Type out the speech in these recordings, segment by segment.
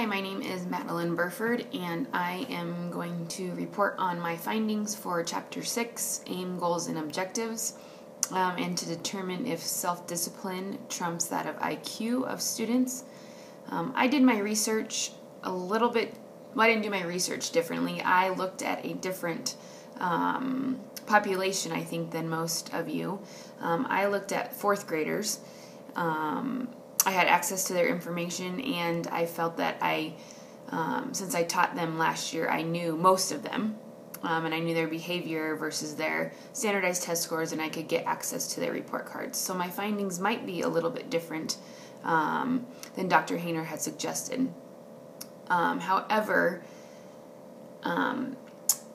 my name is Madeline Burford, and I am going to report on my findings for Chapter 6, Aim, Goals, and Objectives, and to determine if self-discipline trumps that of IQ of students. I did my research a little bit, well, I didn't do my research differently. I looked at a different population, I think, than most of you. I looked at fourth graders. I had access to their information, and I felt that since I taught them last year, I knew most of them, and I knew their behavior versus their standardized test scores, and I could get access to their report cards. So my findings might be a little bit different than Dr. Hayner had suggested. However,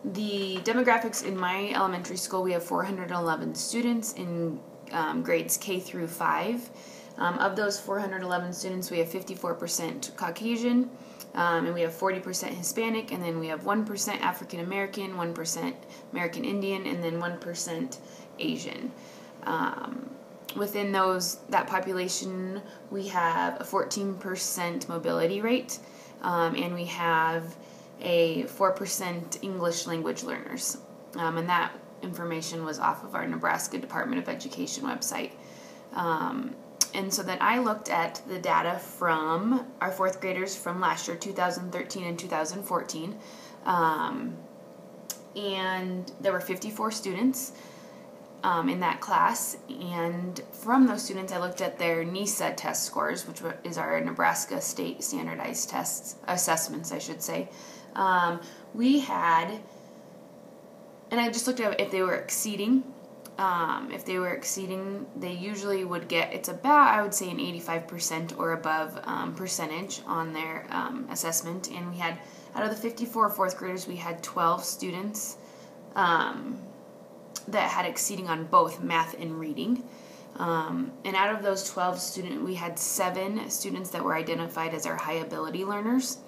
the demographics in my elementary school, we have 411 students in grades K through 5. Of those 411 students, we have 54% Caucasian, and we have 40% Hispanic, and then we have 1% African American, 1% American Indian, and then 1% Asian. Within that population, we have a 14% mobility rate, and we have a 4% English language learners. And that information was off of our Nebraska Department of Education website. And so then I looked at the data from our fourth graders from last year, 2013 and 2014. And there were 54 students in that class. And from those students, I looked at their NISA test scores, which is our Nebraska State Standardized Tests, assessments, I should say. We had, and I just looked at if they were exceeding. If they were exceeding, they usually would get, it's about, I would say, an 85% or above percentage on their assessment. And we had, out of the 54 fourth graders, we had 12 students that had exceeding on both math and reading. And out of those 12 students, we had 7 students that were identified as our high ability learners.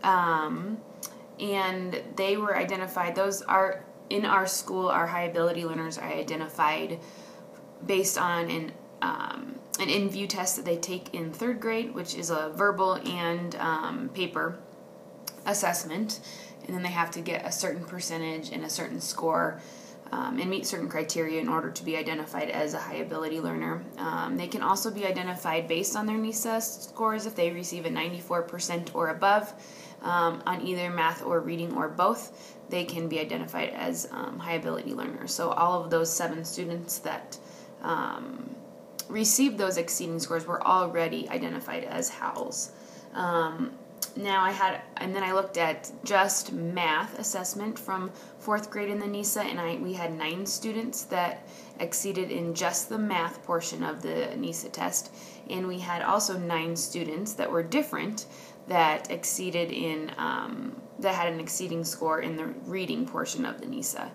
And they were identified, those are, in our school, our high ability learners are identified based on an in-view test that they take in 3rd grade, which is a verbal and paper assessment. And then they have to get a certain percentage and a certain score and meet certain criteria in order to be identified as a high ability learner. They can also be identified based on their NISA scores if they receive a 94% or above on either math or reading or both. They can be identified as high ability learners. So all of those 7 students that received those exceeding scores were already identified as HALs. And then I looked at just math assessment from 4th grade in the NISA, and we had 9 students that exceeded in just the math portion of the NISA test, and we had also 9 students that were different that exceeded in that had an exceeding score in the reading portion of the NISA.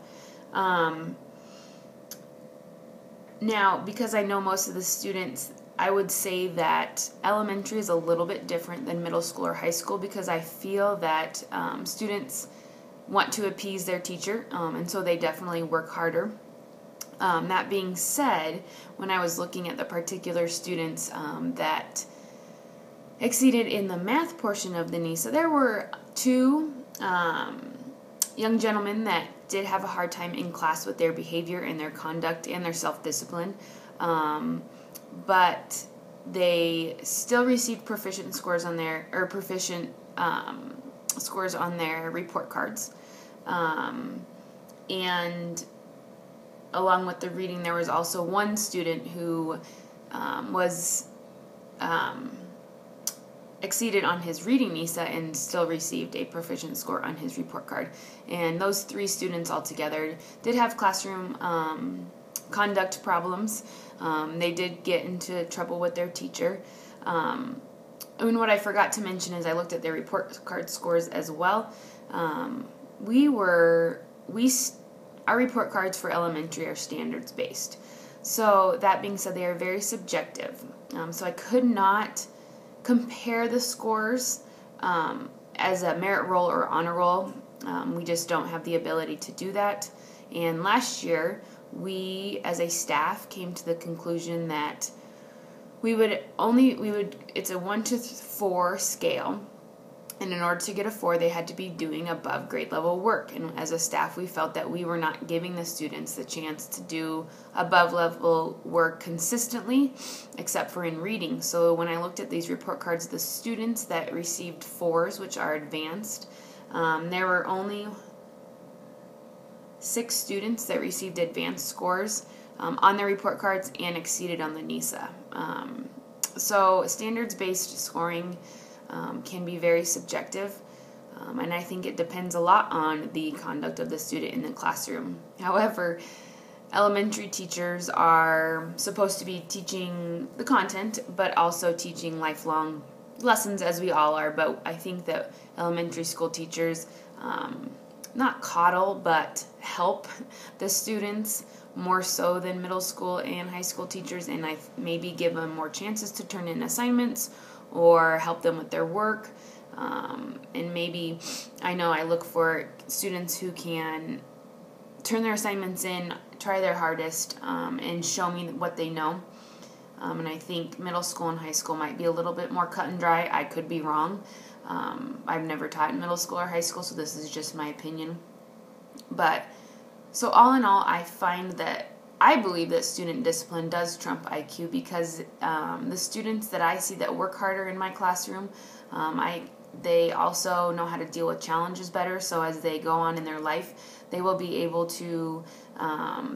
Now, because I know most of the students, I would say that elementary is a little bit different than middle school or high school, because I feel that students want to appease their teacher, and so they definitely work harder. That being said, when I was looking at the particular students that exceeded in the math portion of the NISA, there were 2 young gentlemen that did have a hard time in class with their behavior and their conduct and their self-discipline, but they still received proficient scores on their scores on their report cards, and along with the reading, there was also one student who was exceeded on his reading NISA and still received a proficient score on his report card. And those 3 students altogether did have classroom conduct problems. They did get into trouble with their teacher. And what I forgot to mention is I looked at their report card scores as well. Our report cards for elementary are standards based. So that being said, they are very subjective. So I could not compare the scores as a merit roll or honor roll. We just don't have the ability to do that. And last year, we as a staff came to the conclusion that it's a 1 to 4 scale, And in order to get a 4, they had to be doing above grade level work. And as a staff, we felt that we were not giving the students the chance to do above level work consistently, except for in reading. So when I looked at these report cards, the students that received 4s, which are advanced, there were only 6 students that received advanced scores on their report cards and exceeded on the NISA. So standards-based scoring can be very subjective, and I think it depends a lot on the conduct of the student in the classroom. However, elementary teachers are supposed to be teaching the content, but also teaching lifelong lessons, as we all are. But I think that elementary school teachers not coddle, but help the students more so than middle school and high school teachers, and I maybe give them more chances to turn in assignments or help them with their work. And maybe, I know I look for students who can turn their assignments in, try their hardest, and show me what they know. And I think middle school and high school might be a little bit more cut and dry. I could be wrong. I've never taught in middle school or high school, so this is just my opinion. But, so all in all, I believe that student discipline does trump IQ, because the students that I see that work harder in my classroom, they also know how to deal with challenges better. So as they go on in their life, they will be able to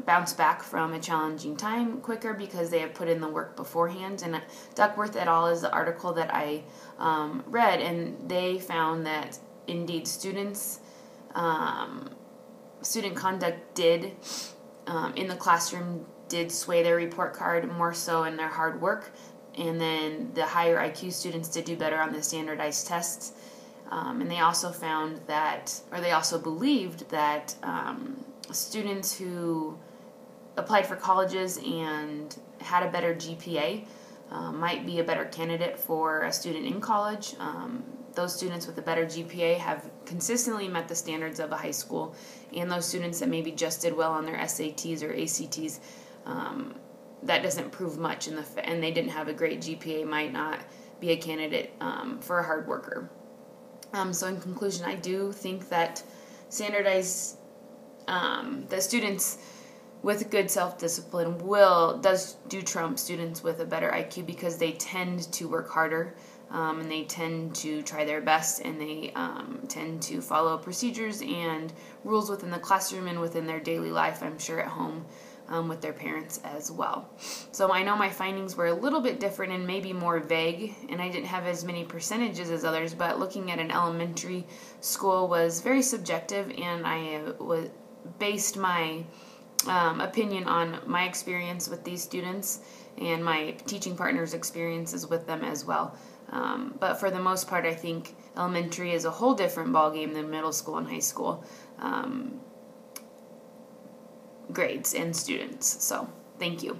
bounce back from a challenging time quicker because they have put in the work beforehand. And Duckworth et al. Is the article that I read, and they found that indeed student conduct did in the classroom did sway their report card more so in their hard work, and then the higher IQ students did do better on the standardized tests. And they also found that, or they also believed that students who applied for colleges and had a better GPA might be a better candidate for a student in college. Those students with a better GPA have consistently met the standards of a high school, and those students that maybe just did well on their SATs or ACTs, that doesn't prove much, and they didn't have a great GPA, might not be a candidate for a hard worker. So in conclusion, I do think that standardized, the students with good self-discipline does trump students with a better IQ, because they tend to work harder, and they tend to try their best, and they tend to follow procedures and rules within the classroom and within their daily life, I'm sure at home, with their parents as well. So I know my findings were a little bit different and maybe more vague, and I didn't have as many percentages as others, but looking at an elementary school was very subjective, and I based my opinion on my experience with these students and my teaching partners' experiences with them as well. But for the most part, I think elementary is a whole different ballgame than middle school and high school grades and students. So, thank you.